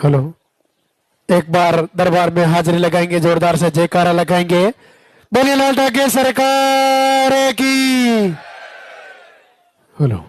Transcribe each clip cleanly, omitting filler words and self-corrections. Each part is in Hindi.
हेलो, एक बार दरबार में हाजिरी लगाएंगे, जोरदार से जयकारा लगाएंगे। बोलिए लाल ठाकरे सरकार की। हेलो,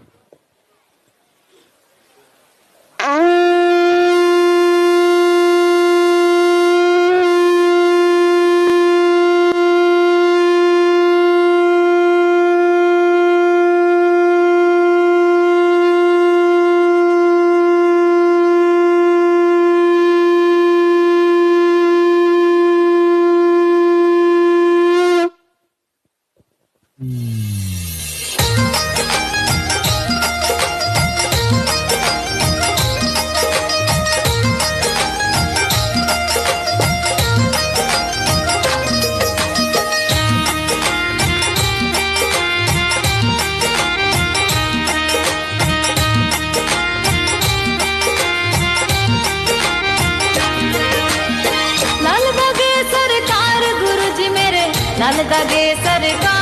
लाल दागे सरकार,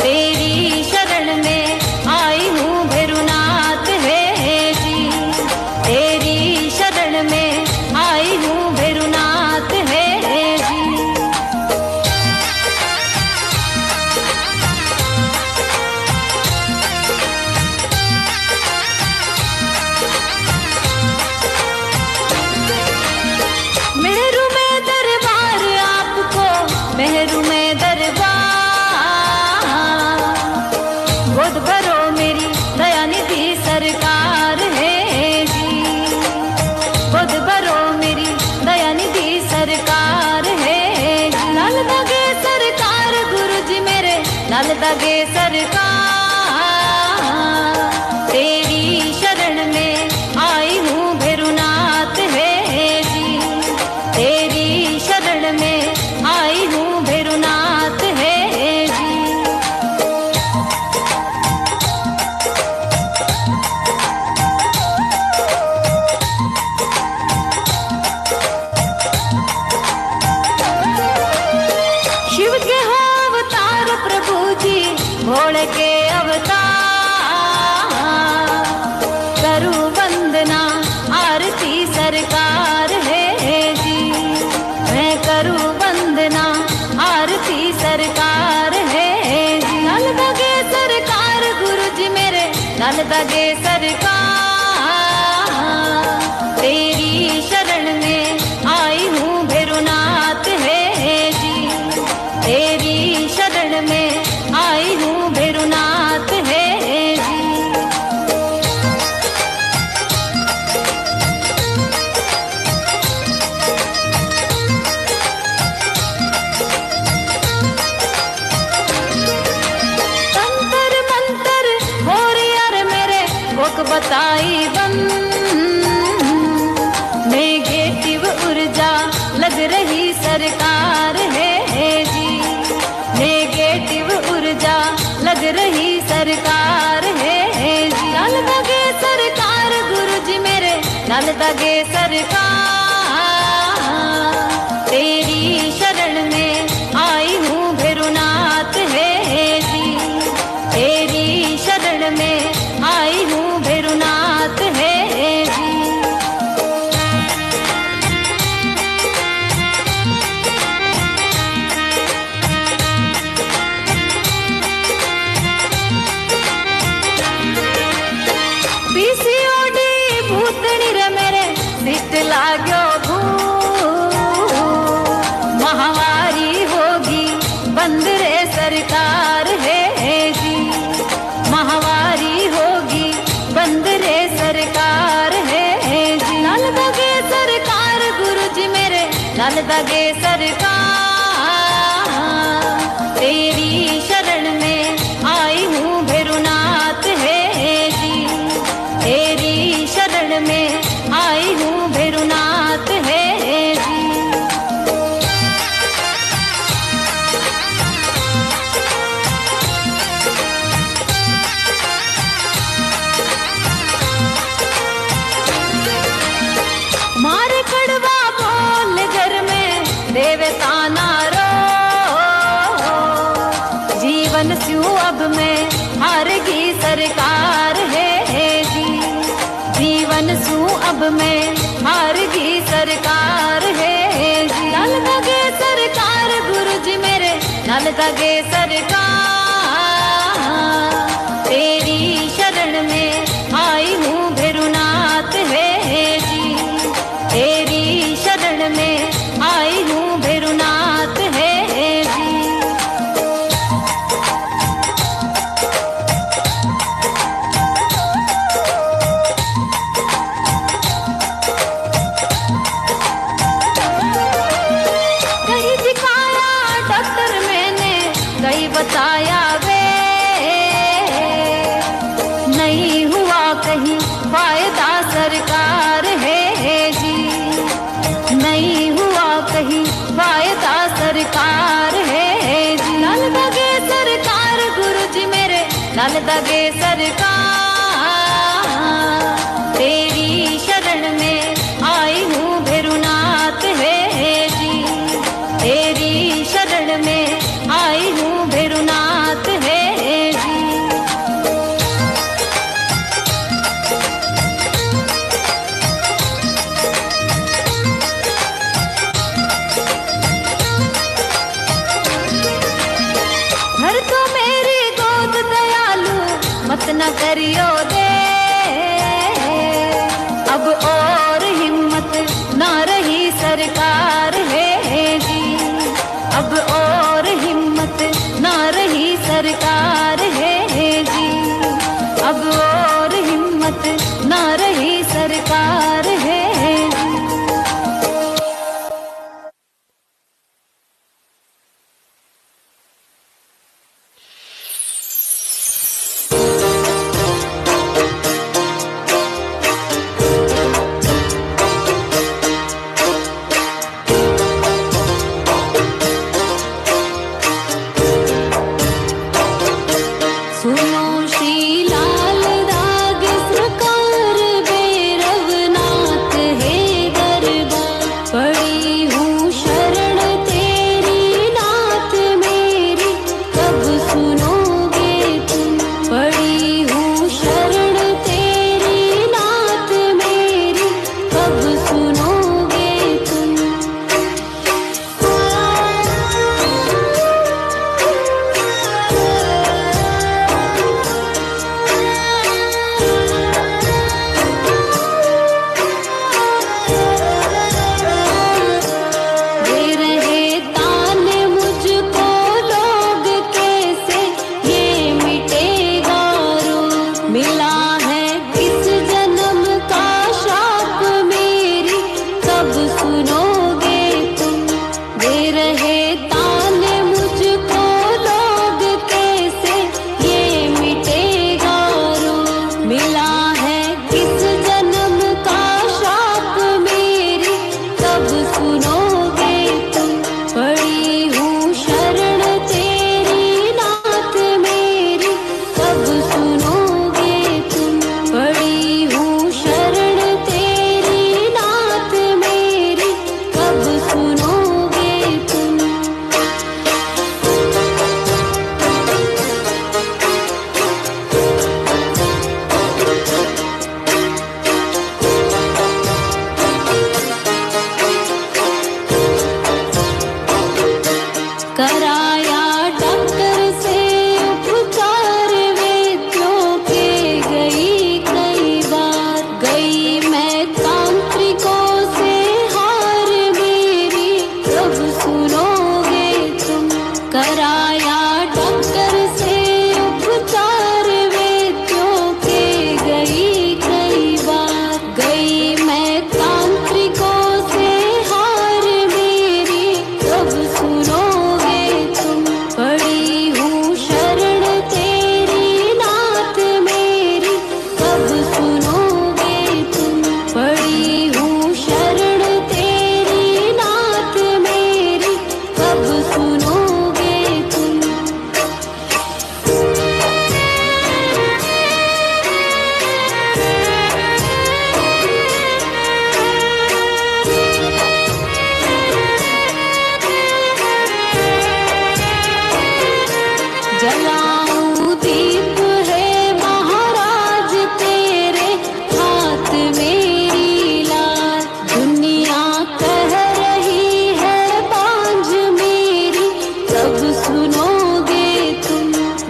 तेरी शरण में आई हूँ भैरुनाथ है जी, तेरी शरण में आई हूँ भैरुनाथ है जी। मेरू में दरबार आपको, मेहरू में दरबार, गोद भरो मेरी दयानिधि सरकार है जी, गोद भरो मेरी दयानिधि सरकार है जी। लाल दागे सरकार गुरु जी मेरे, लाल दागे सरकार, तेरी शरण में आई हूँ भैरुनाथ है जी, तेरी शरण में आई हूँ भैरुनाथ है जी। शिव के हो अवतार प्रभु जी, भोले के अवतार, करूं वंदना आरती सरकार है जी, मैं करूं वंदना आरती सरकार है जी। लाल दागे सरकार गुरु जी मेरे, लाल दागे सरकार, तेरी शरण में आई हूँ भैरुनाथ है जी, तेरी शरण में आई हूँ भैरुनाथ है जी। तंतर मंतर हो यार मेरे भोग बताई बन, नेगेटिव ऊर्जा लग रही सरकार है जी, नेगेटिव ऊर्जा लग रही सरकार है जी। लाल दागे सरकार गुरु जी मेरे, लाल दागे सरकार, तेरी शरण में आई हूँ भैरुनाथ है जी, तेरी शरण में आई हूँ भैरुनाथ है जी। पीसीओडी भूतनी रे मेरे सिट लाग्यो भू, महामारी होगी बंद रे सरकार है जी, महामारी होगी बंद रे सरकार है जी। लाल दागे सरकार गुरु जी मेरे, लाल दागे सरकार, तेरी शरण में आई हूँ भैरुनाथ है जी, तेरी शरण में आई हूँ भैरुनाथ है जी। मारे कड़वा बोल घर में देवता ना रो, में हार गई सरकार है जी। लाल दागे सरकार गुरु जी मेरे, लाल दागे सरकार, तेरी शरण में आई हूँ भैरुनाथ है जी। तेरी शरण में आई हूँ भैरुनाथ है जी। कहीं दिखाया डॉक्टर मैंने, कहीं बताया वे, नहीं हुआ कहीं फायदा सरकार है जी। नहीं हुआ कहीं फायदा सरकार है जी। लाल दागे सरकार गुरु जी मेरे, लाल दागे सरकार, तेरी शरण में आई हूँ भैरुनाथ है जी। तेरी शरण में आई हूँ भैरुनाथ है जी। घर तो मेरी गोद दयालु, मत न करियो दे, अब और हिम्मत ना रही सरकार है जी। अब और हिम्मत ना रही सरकार है जी। अब और हिम्मत ना रही सरकार है जी।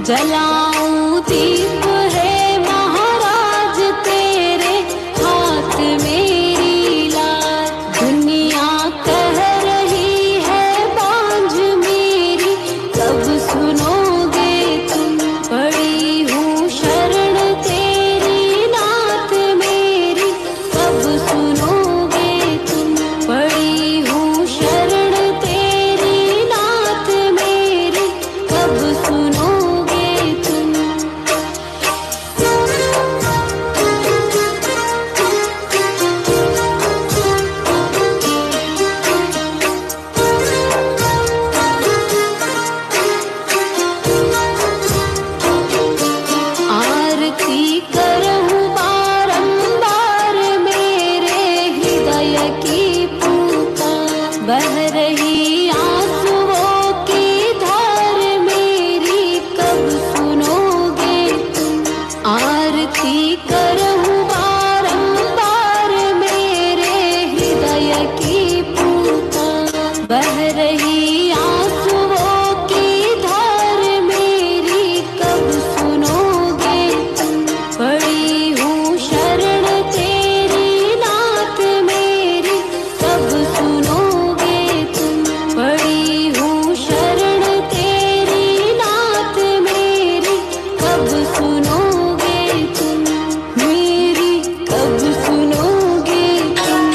जलाऊं दीप है महाराज तेरे हाथ मेरी लाज। दुनिया कह रही है बांझ मेरी, कब सुनोगे तुम। पड़ी हूँ शरण तेरी नाथ मेरी, कब सुनोगे तुम। पड़ी हूँ शरण तेरी नाथ मेरी, कब सुनोगे तुम। आरती करहूँ बारंबार मेरे हृदय की पुकार। बह रही आंसुओं की धार मेरी, कब सुनोगे तुम। आरती करहूँ बारंबार मेरे हृदय की पुकार। बह रही आंसुओं की धार मेरी, कब सुनोगे तुम। पड़ी हूँ शरण तेरी नाथ मेरी, कब सुनोगे तुम। पड़ी हूँ शरण तेरी नाथ मेरी, कब सुनोगे तुम। मेरी कब सुनोगे तुम।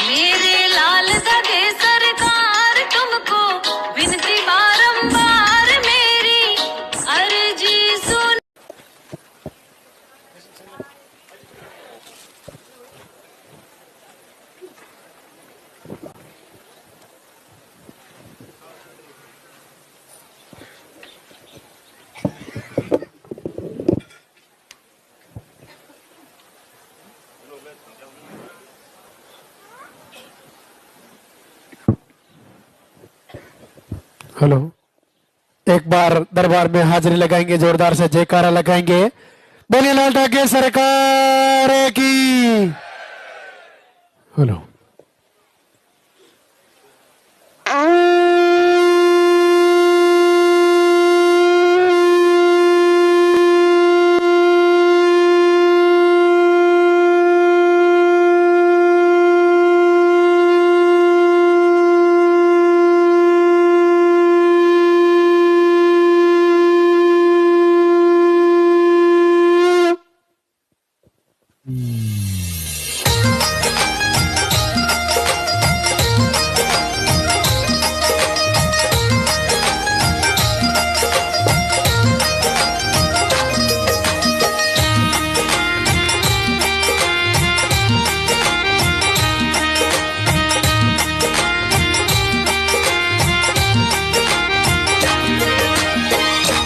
मेरे लाल दगे सरकार तुमको विनती बारंबार मेरी अर्जी सुन। हेलो, एक बार दरबार में हाजिरी लगाएंगे, जोरदार से जयकारा लगाएंगे। बोलिए लाल ठाकरे सरकार की। हेलो,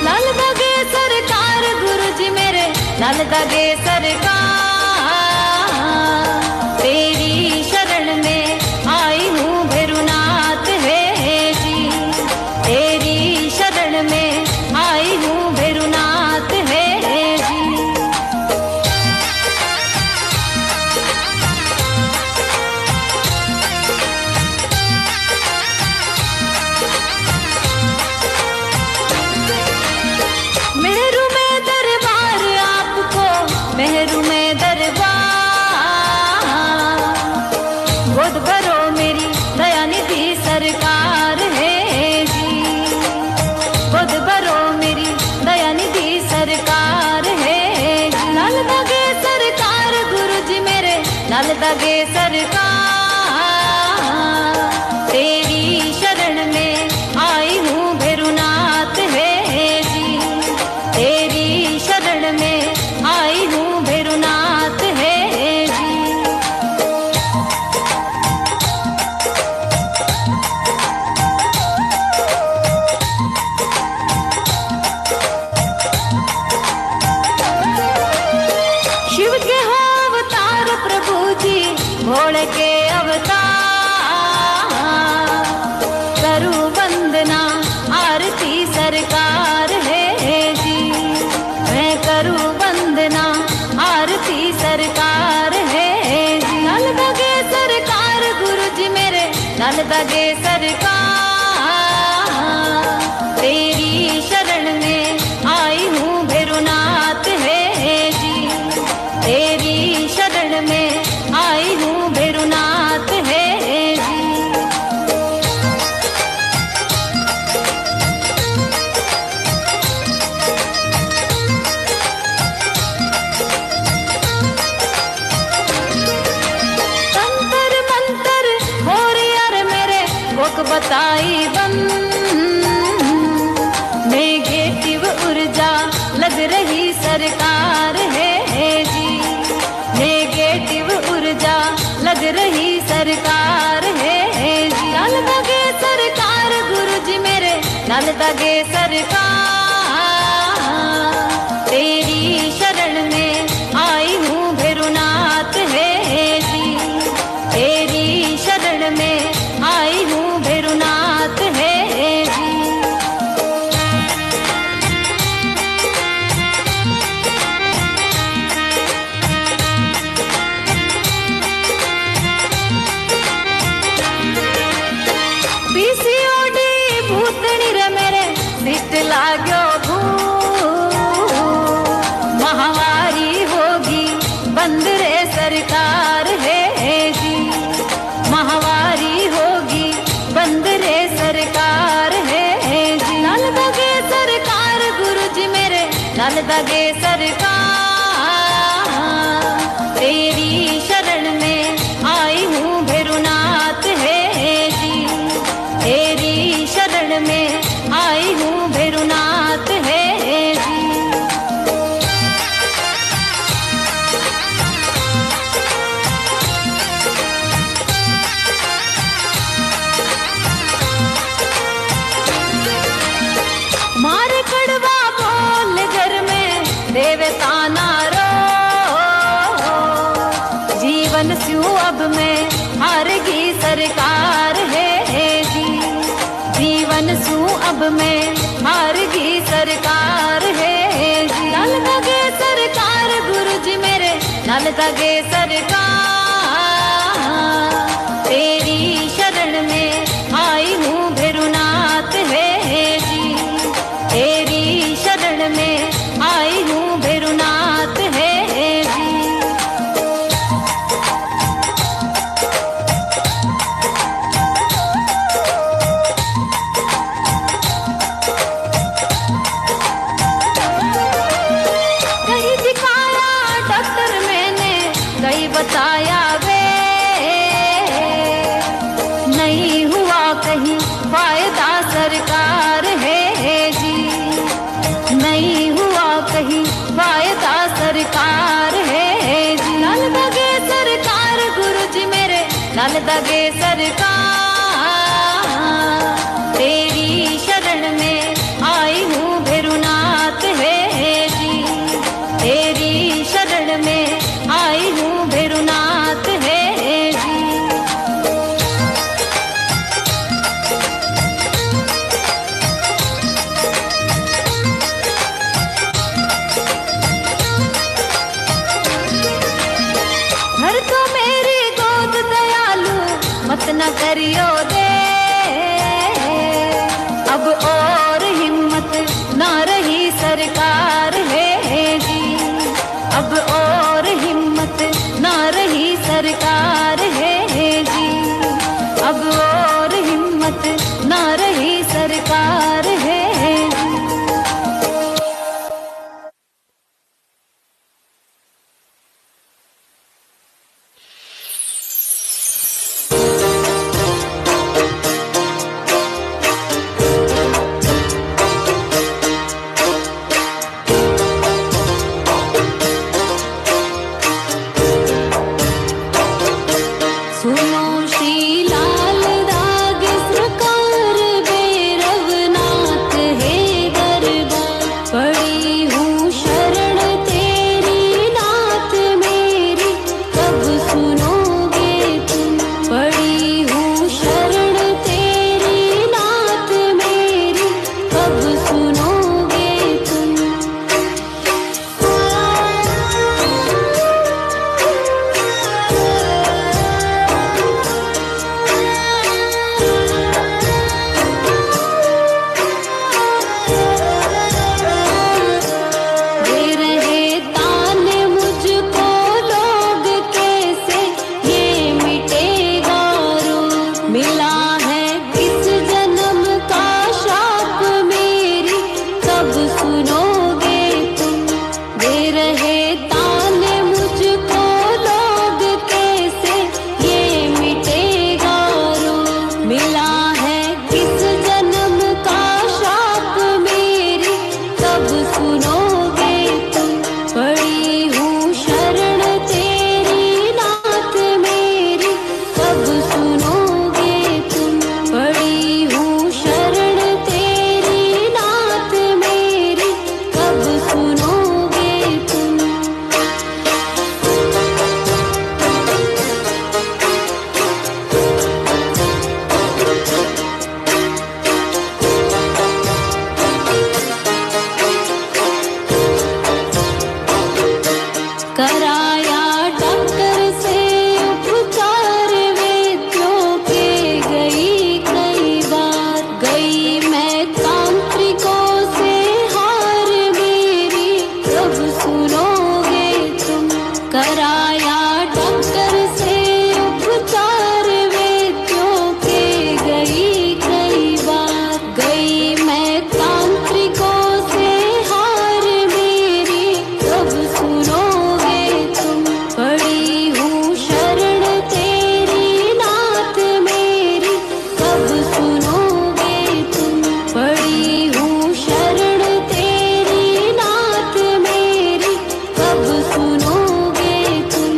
लाल दगे सरकार गुरुजी मेरे, लाल दगे सरकार। तेरी शरण में आई हूँ भैरुनाथ है जी। तेरी शरण में आई हूँ भैरुनाथ है जी। मेहरू में दरबार आपको, मेहरू में दरबार। गोद भरो मेरी दयानिधि सरकार है जी। गोद भरो मेरी दयानिधि सरकार है जी। लाल दगे सरकार गुरुजी मेरे, लाल दगे सरकार। तेरी शरण में आई हूँ भैरुनाथ है जी। तेरी शरण में आई हूँ भैरुनाथ है जी। शिव के हो अवतार प्रभु जी, भोले के अवतार। हमारी सरकार है जी। लाल दगे सरकार गुरु जी मेरे, लाल दगे सरकार। तेरी शरण में आई हूँ भैरवनाथ है जी, तेरी शरण में आई हूँ भैरवनाथ है जी। तंत्र मंत्र हो रही यार मेरे कोक बताई बंद, नेगेटिव ऊर्जा लग रही सरकार है जी, नेगेटिव ऊर्जा लग रही सरकार है जी। लाल दगे सरकार गुरु जी मेरे, लाल दगे सरकार। तेरी शरण में आई हूँ भैरवनाथ है जी, तेरी शरण में आई हूँ भैरवनाथ है जी। पीसीओडी भूतनी रे मेरे सिट लाग्यो भू, महामारी होगी बंद रे सरकार है जी, महामारी होगी बंद रे सरकार है जी। लाल दगे सरकार गुरु जी मेरे, लाल दगे सरकार। तेरी शरण में आई हूँ भैरवनाथ है जी, तेरी शरण में आई हूँ भैरवनाथ है जी। मार कड़वा बोल घर में देवता नारो, जीवन स्यू अब में हारगी सरकार है जी, जीवन स्यू अब में हारगी सरकार है जी। लाल दगे सरकार गुरु जी मेरे, लाल दगे सरकार। तेरी शरण में आई हूँ भैरवनाथ है जी, तेरी शरण में आई हूँ भैरवनाथ है जी। कहीं दिखाया डॉक्टर मैंने, कहीं बताया वे, नहीं हुआ कहीं फायदा सरकार है जी, नहीं हुआ कहीं फायदा सरकार है जी। लाल दगे सरकार गुरु जी मेरे, लाल दगे सरकार। तेरी शरण में आई हूँ भैरवनाथ है जी, तेरी शरण में आई हूँ भैरवनाथ है जी। घर तो मेरी गोद दयालु मत न करियो दे, अब और हिम्मत ना रही सरकार है जी, अब और हिम्मत ना रही सरकार है जी, अब और हिम्मत ना रही सरकार है जी। कराया डॉक्टर से उपचार वैद्यों के गई कई बार, गई मैं तांत्रिकों से हार मेरी कब सुनोगे तुम, पड़ी हूँ शरण तेरी नाथ मेरी कब सुनोगे तुम, पड़ी हूँ शरण तेरी नाथ मेरी कब सुनोगे तुम।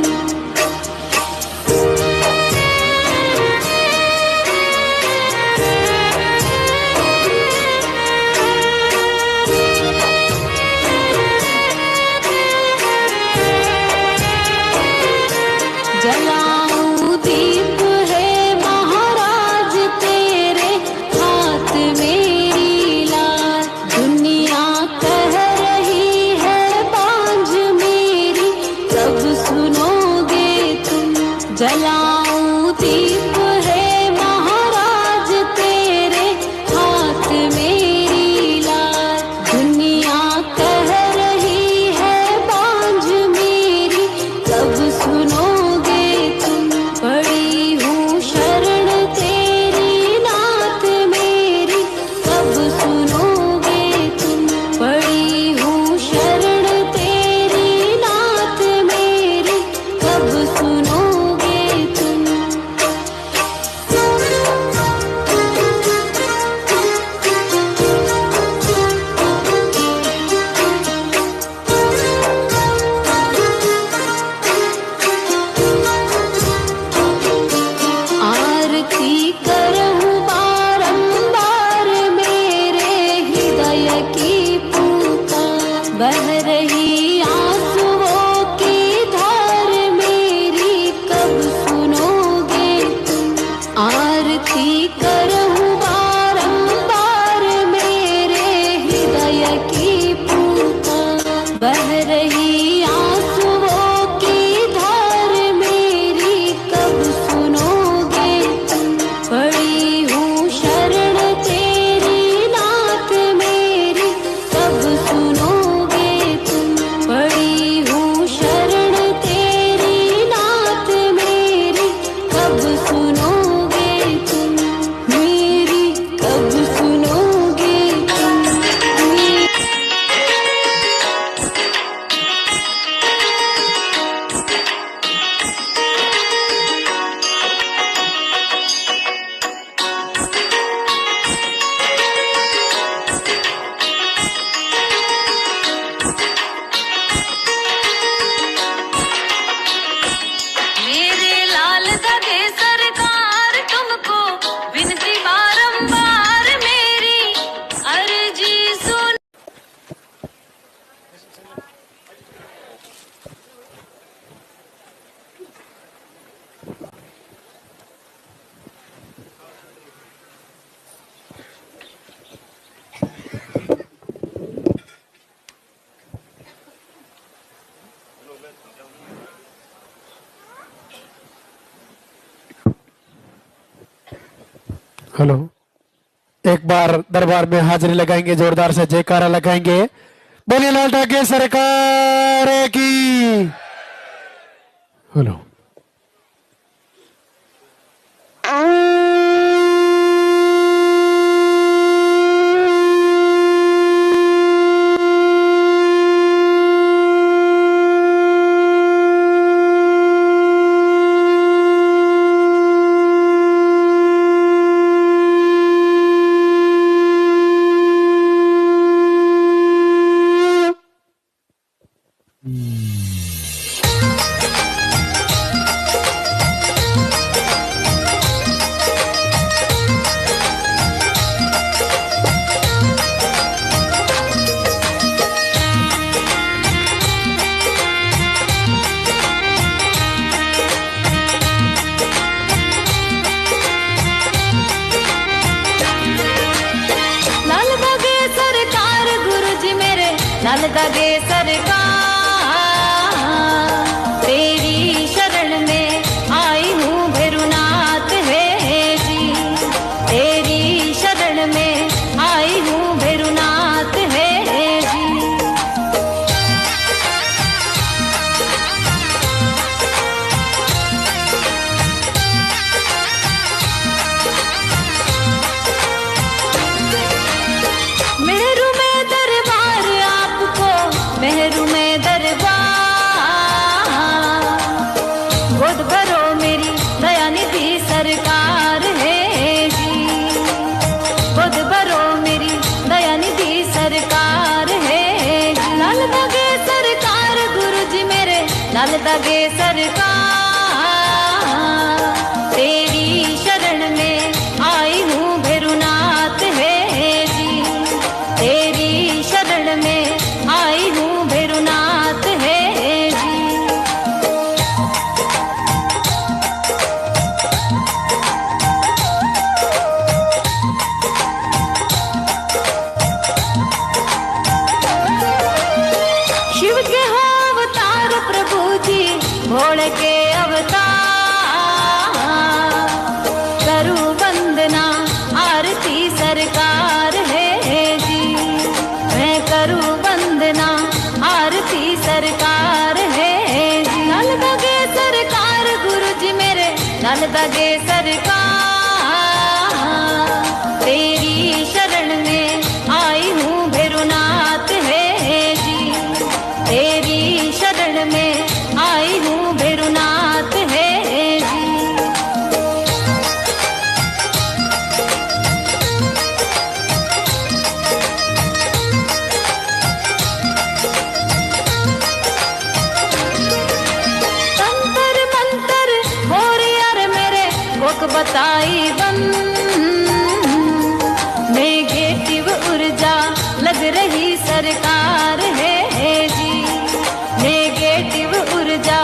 जलाऊं दीप है महाराज तेरे हाथ मेरी लाल, दुनिया कह रही है बांझ मेरी कब सुनोगे तुम, जलाऊं दीप है महाराज तेरे हाथ मेरी लाल, दुनिया कह रही है बांझ मेरी कब सुनोगे तुम, पड़ी हूँ शरण तेरी नाथ मेरी कब सुनोगे तुम, पड़ी हूँ शरण तेरी नाथ मेरी कब सुनोगे तुम। आरती करहूं बारंबार मेरे हृदय की पुकार, बह रही आंसुओं की धार मेरी कब सुनोगे तुम, आरती करहूं बारंबार मेरे हृदय की पुकार, बह रही आंसुओं की धार मेरी कब सुनोगे तुम, पड़ी हूँ शरण तेरी नाथ मेरी कब सुनोगे तुम, पड़ी हूँ शरण तेरी नाथ मेरी कब सुनोगे तुम, मेरी कब सुनोगे तुम, मेरी। मेरे लाल दगे सरकार तुमको विनती बारंबार मेरी अर्जी सुन। हेलो, एक बार दरबार में हाजिरी लगाएंगे, जोरदार से जयकारा लगाएंगे। बोलिए लाल ठाकरे सरकार की। हेलो, लाल दगे सरकार तेरी शरण में आई हूँ भैरुनाथ है जी, तेरी शरण में आई हूँ भैरुनाथ है जी। गोद भरो मेरी दया निधि सरकार है जी, गोद भरो मेरी दया निधि सरकार है जी। लाल दागे सरकार गुरु जी मेरे, लाल दागे सरकार, तेरी शरण में आई हूँ भैरुनाथ है जी, तेरी शरण में आई हूँ भैरुनाथ है जी। शिव के हो अवतार प्रभु जी, भोले के अवतार, करूं वंदना आरती सरकार है जी, मैं करूं वंदना आरती सरकार है जी। लाल दागे सरकार गुरु जी मेरे, लाल दागे सरकार, तेरी शरण में आई हूँ भैरुनाथ है जी, तेरी शरण में आई हूँ भैरुनाथ है जी। तंत्र मंत्र हो यार मेरे कोक बताई बंद, नेगेटिव ऊर्जा लग रही सरकार है जी, नेगेटिव ऊर्जा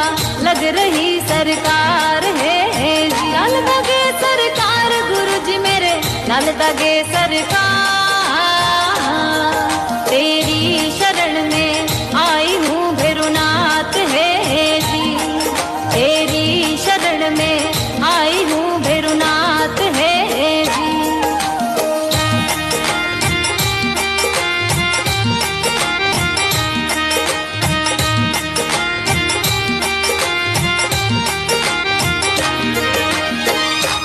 लग रही सरकार है जी। लाल दागे सरकार गुरु जी मेरे, लाल दागे सरकार, तेरी शरण में आई हूँ भैरुनाथ है जी, तेरी शरण में आई हूँ भैरुनाथ है जी।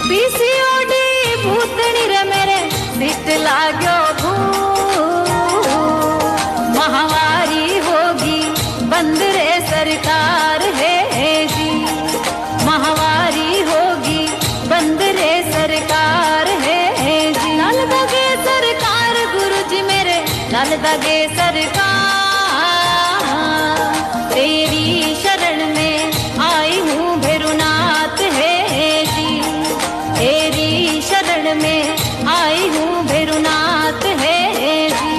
पीसीओडी भूतनी रे मेरे सिट लाग्यो भू, महामारी होगी बंद रे सरकार है जी, महामारी होगी बंद रे सरकार है जी। लाल दागे सरकार गुरु जी मेरे, लाल दागे सरकार, तेरी शरण में आई हूँ भैरुनाथ है जी, तेरी शरण में आई हूँ भैरुनाथ है जी।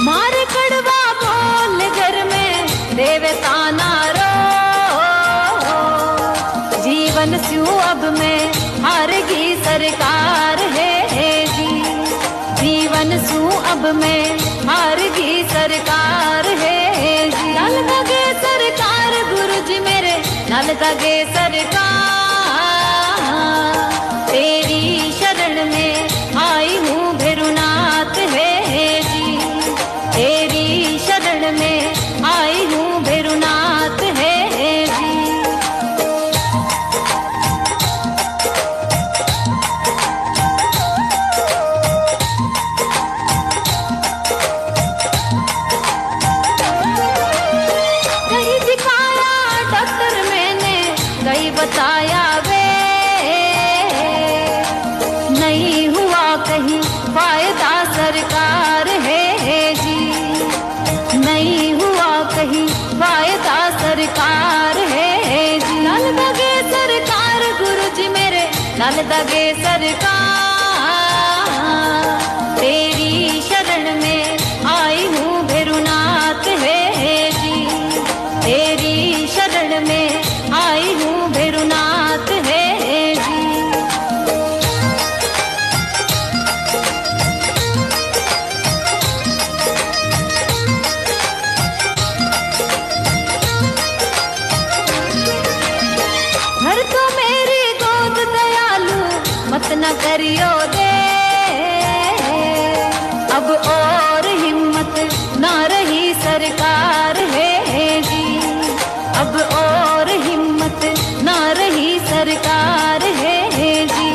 मारे कड़वा बोल घर में देवता नारो, जीवन स्यू अब में हारेगी सरकार है जी, जीवन स्यू अब में हारेगी सरकार है जी। लाल दागे सरकार गुरु जी मेरे, लाल दागे सरकार, तेरी शरण में आई हूँ भैरुनाथ है जी, तेरी शरण में आई हूँ भैरुनाथ है जी। कहीं दिखाया डॉक्टर मैंने, कहीं बताया वे, नहीं हुआ कहीं फायदा सरकार है जी, नहीं हुआ कहीं फायदा सरकार है जी। लाल दागे सरकार गुरु जी मेरे, लाल दागे सरकार, तेरी शरण में आई हूँ भैरुनाथ है जी, तेरी शरण में आई हूँ भैरुनाथ है जी। घर तो मेरी गोद दयालु मत न करियो दे, अब और हिम्मत ना रही सरकार है जी, अब और हिम्मत ना रही सरकार है जी।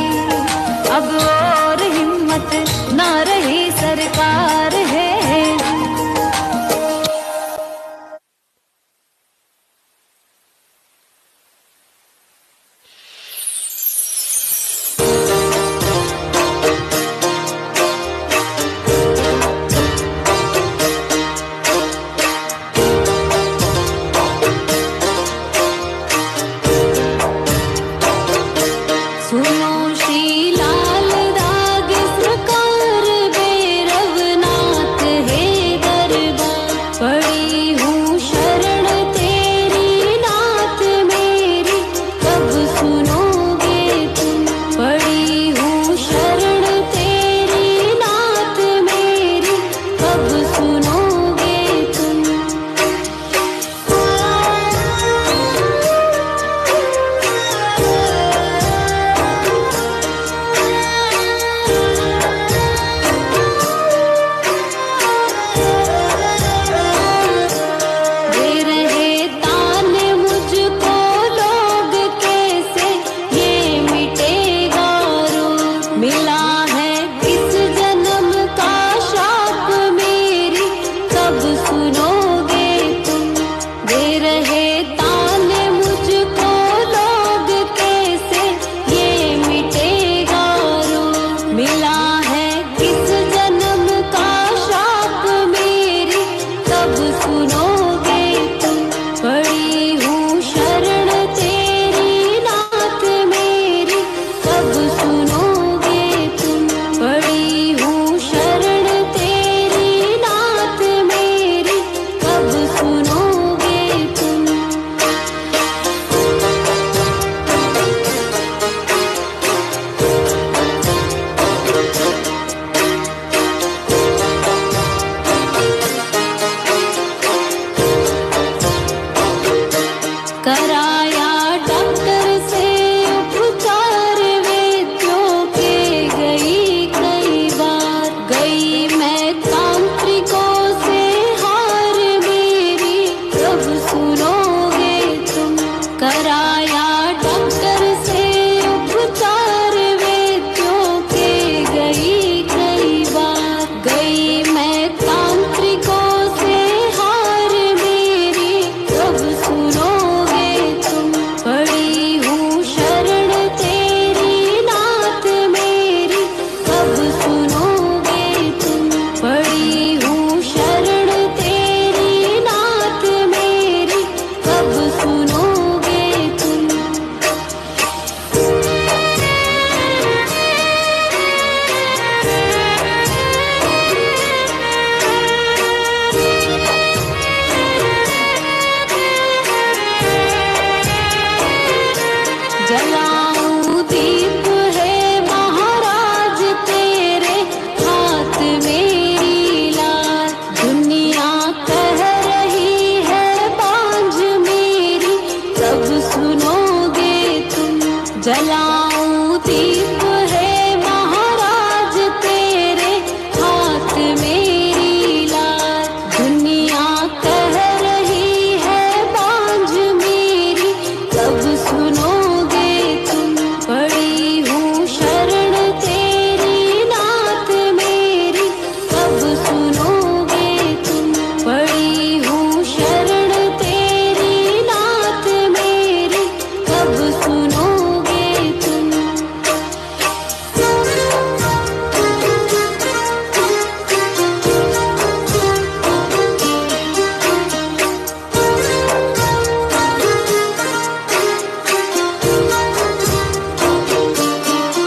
दीप है महाराज तेरे हाथ मेरी लाल। दुनिया कह रही है बांझ मेरी कब सुनोगे तुम। पड़ी हूँ शरण तेरी नाथ मेरी कब सुनोगे तुम। पड़ी हूँ शरण तेरी नाथ मेरी कब सुनोगे तुम।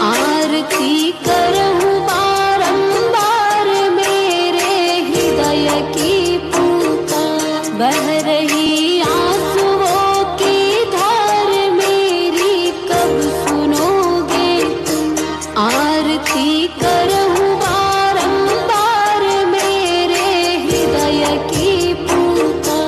आरती करहूँ बारंबार मेरे हृदय की पूता। बह रही आंसुओं की धार मेरी कब सुनोगे तुम। आरती करहूँ बारंबार मेरे हृदय की पूता।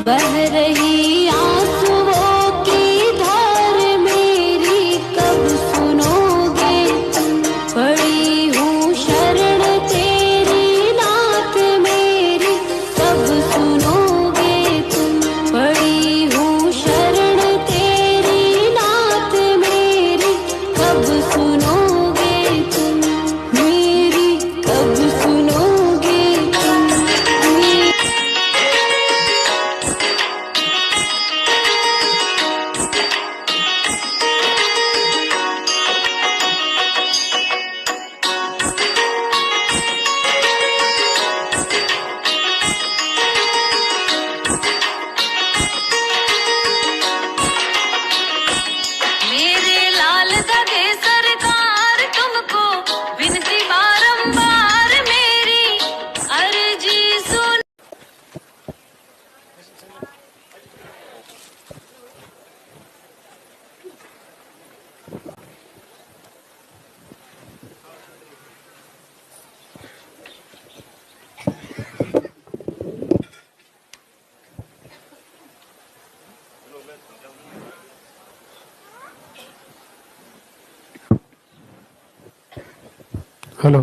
बह रही आंसुओं की धार मेरी कब सुनोगे तुम। पड़ी हूँ शरण तेरी नाथ मेरी कब सुनोगे तुम। पड़ी हूँ शरण तेरी नाथ मेरी कब सुनोगे तुम। मेरी कब सुनोगे तुम। मेरे लाल दादे सरकार तुमको विनती बारंबार मेरी अर्जी सुन। हेलो,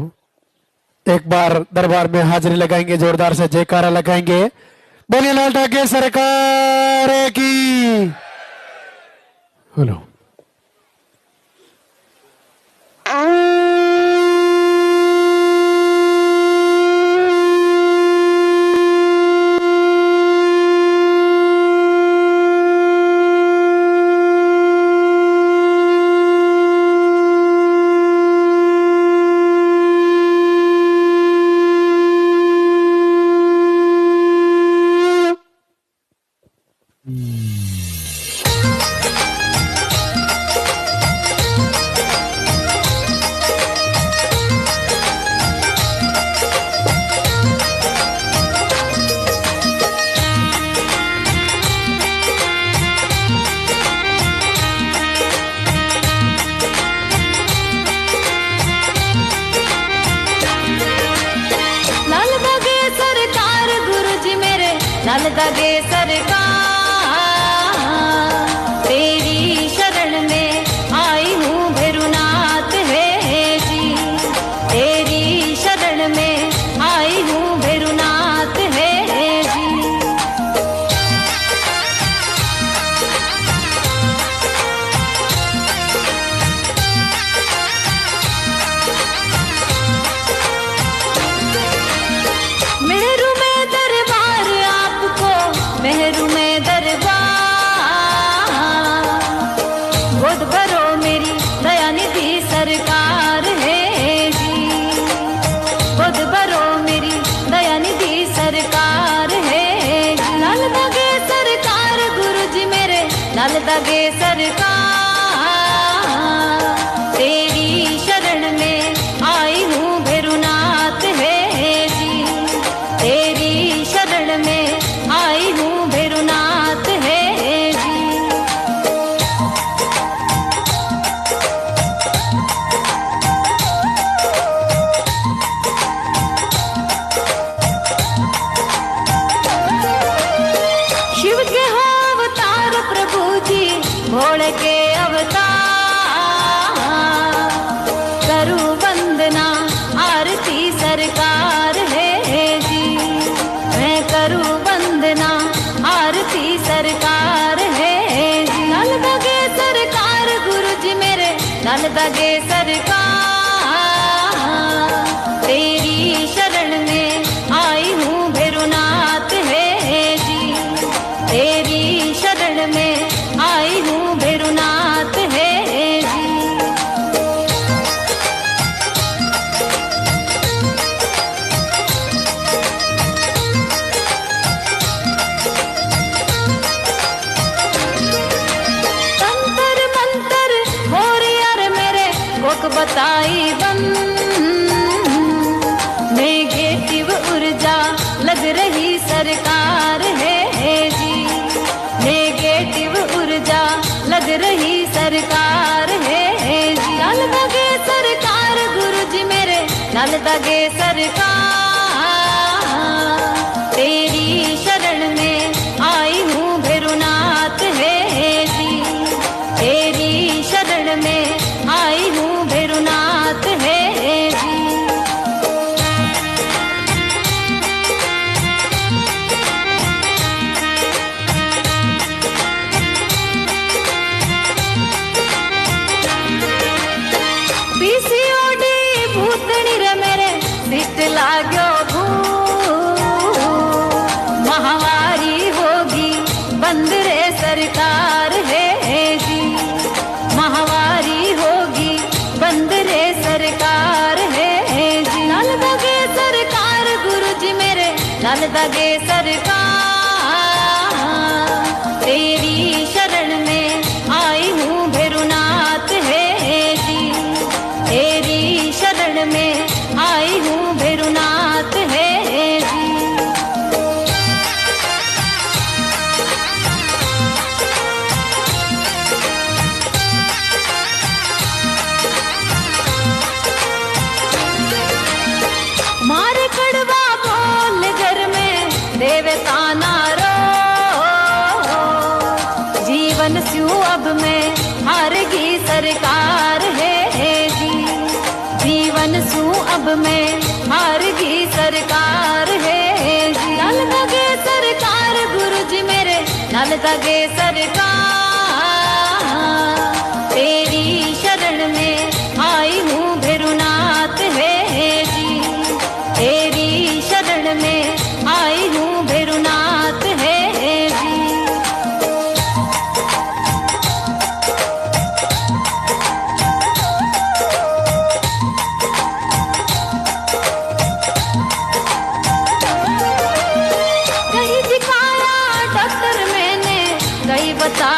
एक बार दरबार में हाजिरी लगाएंगे, जोरदार से जयकारा लगाएंगे। बोलिए लाल ठाकरे सरकार की। हेलो, लाल दागे सरकार गुरुजी मेरे लाल दागे सरकार। तेरी शरण में आई हूँ भैरुनाथ है जी। तेरी शरण में आई हूँ भैरुनाथ है जी। मेहरू में दरबार आपको मेहरू लाल दागे सरकार, तेरी शरण में आई हूँ भैरवनाथ है जी, तेरी शरण में आई हूँ भैरवनाथ है जी। तंत्र मंत्र हो यार मेरे कोक बताई बन, नेगेटिव ऊर्जा लग रही सरकार है जी, नेगेटिव ऊर्जा लग रही सरकार है जी। लाल दागे सरकार गुरु जी मेरे, लाल दागे सरकार, तेरी शरण में आई हूँ भैरवनाथ है जी, तेरी शरण में आई हूँ भैरवनाथ है जी। पीसीओडी भूतनी रे मेरे सिट लाग्यो भू, महामारी होगी बंद रे सरकार है जी, महामारी होगी बंद रे सरकार है जी। लाल दागे सरकार गुरु जी मेरे, लाल दागे सरकार, तेरी शरण में आई हूँ भैरवनाथ है जी, तेरी शरण में आई हूँ भैरवनाथ है जी। मारे कड़वा बोल घर में देवता नारो, जीवन स्यू अब में हारगी सरकार है जी, जीवन सू अब में हारगी सरकार है जी। लाल दागे सरकार गुरु जी मेरे, लाल दागे सरकार, तेरी शरण में आई हूँ भैरवनाथ है जी, तेरी शरण में आई हूँ भैरवनाथ है जी। कहीं दिखाया डॉक्टर मैंने, कहीं बताया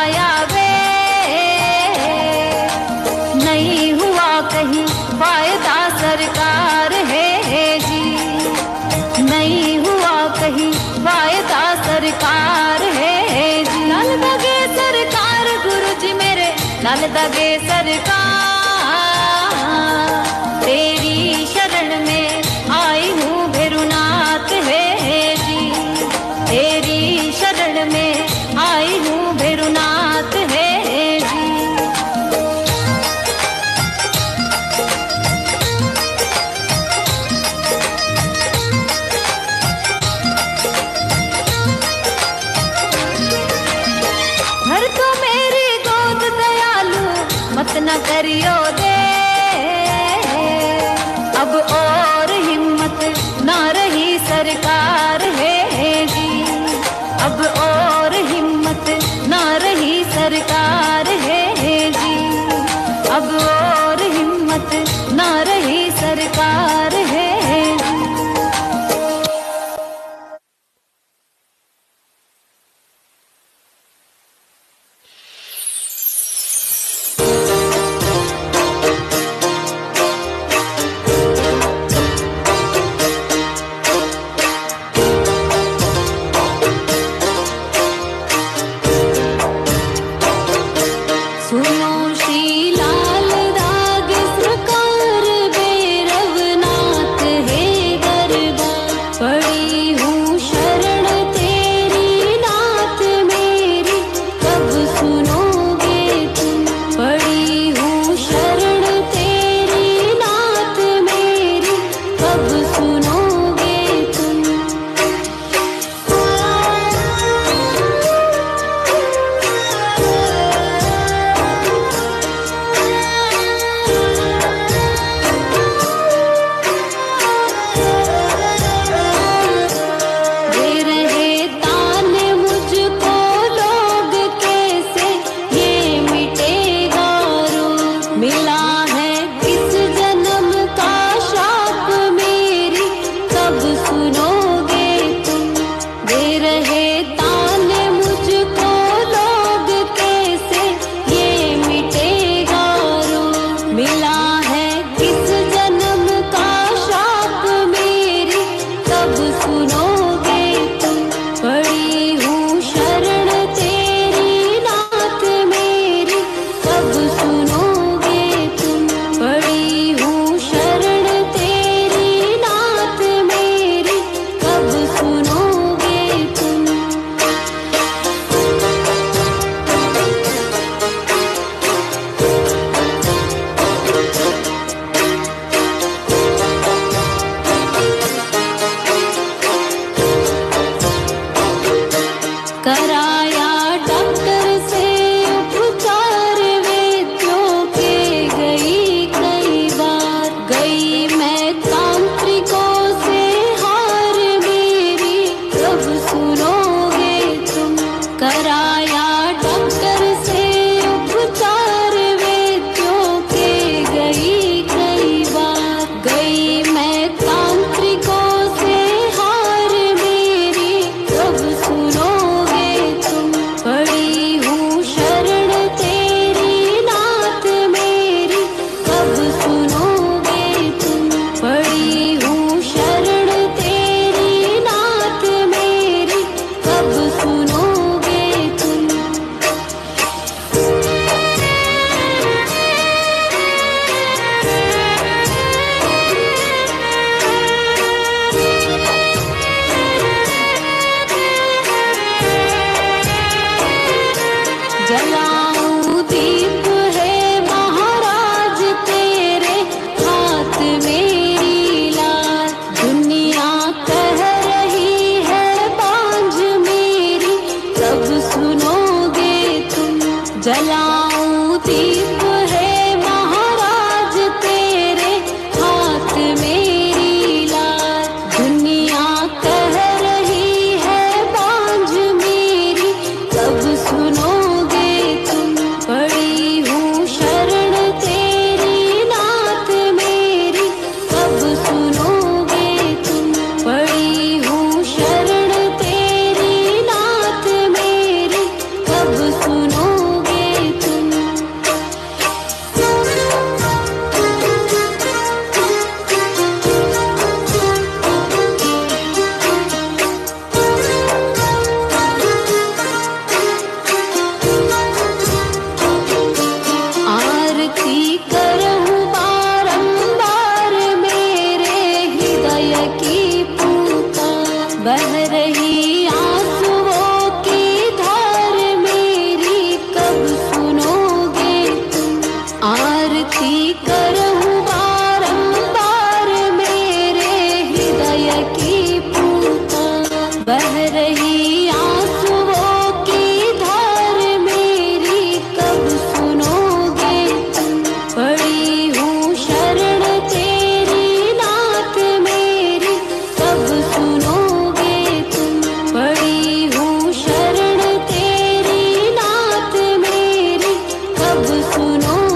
अब सुनो